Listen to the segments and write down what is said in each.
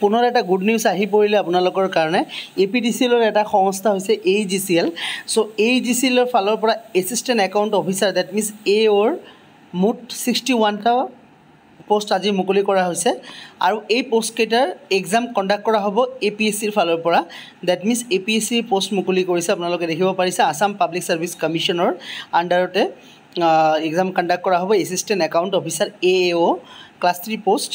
পুনৰ এটা good news আহি পৰিলে আপোনালোকৰ কাৰণে APDCLৰ এটা সংস্থা হৈছে AGCL সো AGCLৰ ফালৰ পৰা assistant account officer that means AOৰ মুঠ 61টা পোষ্ট আজি মুকলি কৰা হৈছে আৰু এই পোষ্ট কেটাৰ এক্সাম কন্ডাক্ট কৰা হ'ব APSCৰ ফালৰ পৰা দ্যাট মিন্স APSC পোষ্ট মুকলি কৰিছে আপোনালোকে দেখিব পাৰিছে আসাম পাব্লিক সাৰ্ভিস কমিশনৰ আন্ডাৰতে এক্সাম কন্ডাক্ট কৰা হ'ব assistant account officer AO Class 3 post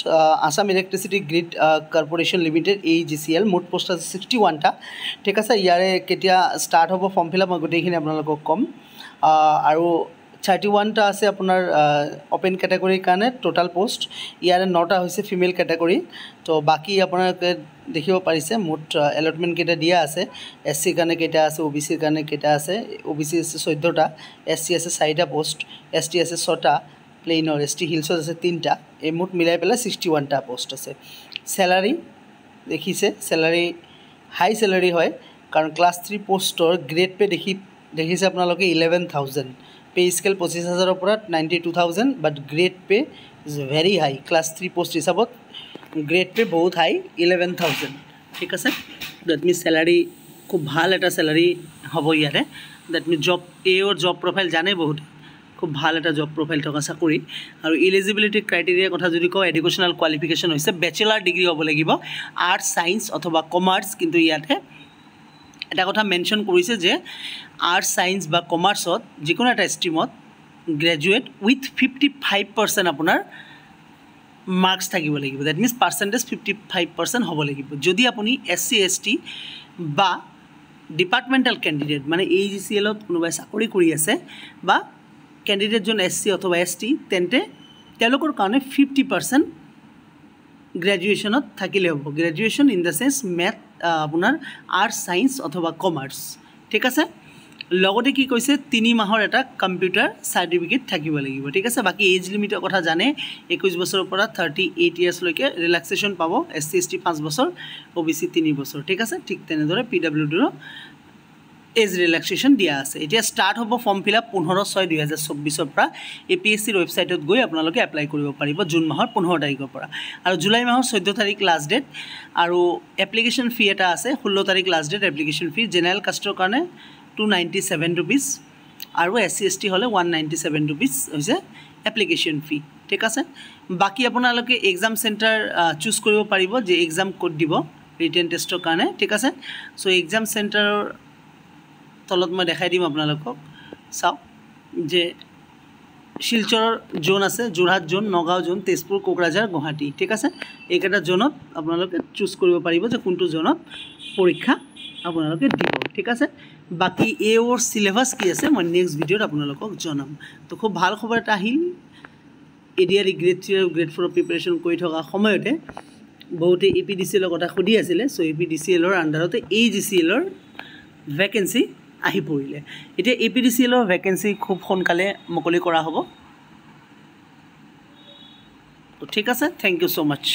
Assam Electricity Grid Corporation Limited AGCL মোট পোষ্ট আছে 61টা ঠিক আছে ইয়াৰে কেতিয়া স্টাৰ্ট হ'ব ফৰ্ম ফিল আপ মই গোটেইখিনি আপোনালোকক কম আৰু 31টা আছে আপোনাৰ ওপেন ক্যাটাগৰী কাৰণে টোটাল পোষ্ট ইয়াৰে 9টা হৈছে ফিমেল ক্যাটাগৰী তো বাকি আপোনালোকে দেখিব পাৰিছে মোট এলটমেন্ট কেটা দিয়া আছে SC কাৰণে কেটা আছে OBC কাৰণে কেটা আছে OBC আছে 14টা SC আছে 4টা পোষ্ট ST আছে 6টা প্লেন और ST হিলছত আছে 3টা এই মুঠ মিলাই পেলাই 61টা পোষ্ট আছে স্যালারি দেখিছে স্যালারি হাই স্যালারি হয় কাৰণ ক্লাস 3 পোষ্টৰ গ্ৰেড পে দেখিছে আপোনালোকে 11000 পে স্কেল 25000 ৰ পৰা 92000 but grade pay is very high class 3 post হিচাপত গ্ৰেড পে বহুত হাই 11000 ঠিক আছে দ্যাট মিন্স স্যালাৰি খুব ভাল এটা স্যালাৰি হ'ব ইয়াৰে দ্যাট মিন্স জব এৰ জব প্ৰফাইল জানে বহুত খুব ভাল এটা জব প্ৰফাইল থকা চাকৰি আৰু এলিজিবিলিটি ক্ৰাইটেৰিয়া কথা যদি কও এডুকেশনাল কোৱালিফিকেশন হৈছে ব্যাচেলাৰ ডিগ্ৰী হ'ব লাগিব আৰ্টস সায়েন্স অথবা কমাৰ্স কিন্তু ইয়াতে এটা কথা মেনশন কৰিছে যে আৰ্টস সায়েন্স বা কমাৰ্সত যিকোনো এটা ষ্ট্ৰীমত গ্ৰেজুৱেট উইথ 55% আপোনাৰ মার্কস থাকিব লাগিব দ্যাট মিন্স পার্সেন্টেজ 55% হ'ব লাগিব যদি আপুনি SC ST বা ডিপার্টমেন্টাল ক্যান্ডিডেট মানে AGCL ত কোনোবাই চাকৰি কৰি আছে বা कैंडिडेट जो SC अथवा ST तेंते तेलोकर कारण 50% ग्रेजुएशन থাকিলে হ'ব graduation in the sense math আপোনাৰ आर्ट्स साइंस अथवा कमार्स ठीक আছে লগতে কি কৈছে 3 মাহৰ এটা কম্পিউটাৰ সাৰ্টিফিকেট থাকিব লাগিব ঠিক আছে বাকি এজ লিমিটৰ কথা জানে 21 বছৰৰ পৰা 38 ইয়াৰ্স লৈকে ৰিল্যাক্সেশন পাব SC ST 5 বছৰ OBC 3 বছৰ ঠিক আছে ঠিক তেনেদৰে PWD এজ ৰিল্যাক্সেশন দিয়া আছে এতিয়া স্টাৰ্ট হ'ব ফৰ্ম ফিল আপ 15/6/2024 পৰা APSCৰ ওয়েবসাইটত গৈ আপোনালোকে এপ্লাই কৰিব পাৰিব জুন মাহৰ 15 তাৰিখৰ পৰা আৰু জুলাই মাহৰ 14 তাৰিখ লাষ্ট ডেট আৰু এপ্লিকেশন ফি এটা আছে 16 তাৰিখ লাষ্ট ডেট এপ্লিকেশন ফি জেনাৰেল কাষ্টৰ কাৰণে 297 रुपीस আৰু SC ST হলে 197 रुपीस হৈছে এপ্লিকেশন ফি ঠিক আছে বাকি আপোনালোকে এক্সাম সেন্টাৰ চুজ কৰিব পাৰিব যে এক্সাম কোড দিব ৰিটেন টেষ্টৰ কাৰণে ঠিক আছে সো এক্সাম সেন্টাৰৰ তলত মই দেখাই দিম আপোনালোকক চাও যে শিলচৰ জোন আছে যোৰহাট জোন নগাঁও জোন তেজপুৰ কোকৰাঝাৰ গুৱাহাটী ঠিক আছে এইকেইটা জোনত আপোনালোকে চুজ কৰিব পাৰিব যে কোনটো জোনত পৰীক্ষা আপোনালোকে দিব ঠিক আছে বাকি এৰ সিলেবাস কি আছে মই নেক্সট ভিডিওত আপোনালোকক জনাম তো খুব ভাল খবৰ এটা আহিল এডিআৰ গ্ৰেড 3 আৰু গ্ৰেড 4 প্ৰিপাৰেচন কৰি থকা সময়তে বহুতে APDCL কথা খুদি আছিল সো APDCL ৰ আন্ডাৰতে AGCL ৰ ভ্যাকেন্সি আহি পৰিলে এতিয়া APDCL ৰ ভ্যাকেন্সি খুব সোনকালে মুকলি কৰা হ'ব তো ঠিক আছে থ্যাংক ইউ সো মাচ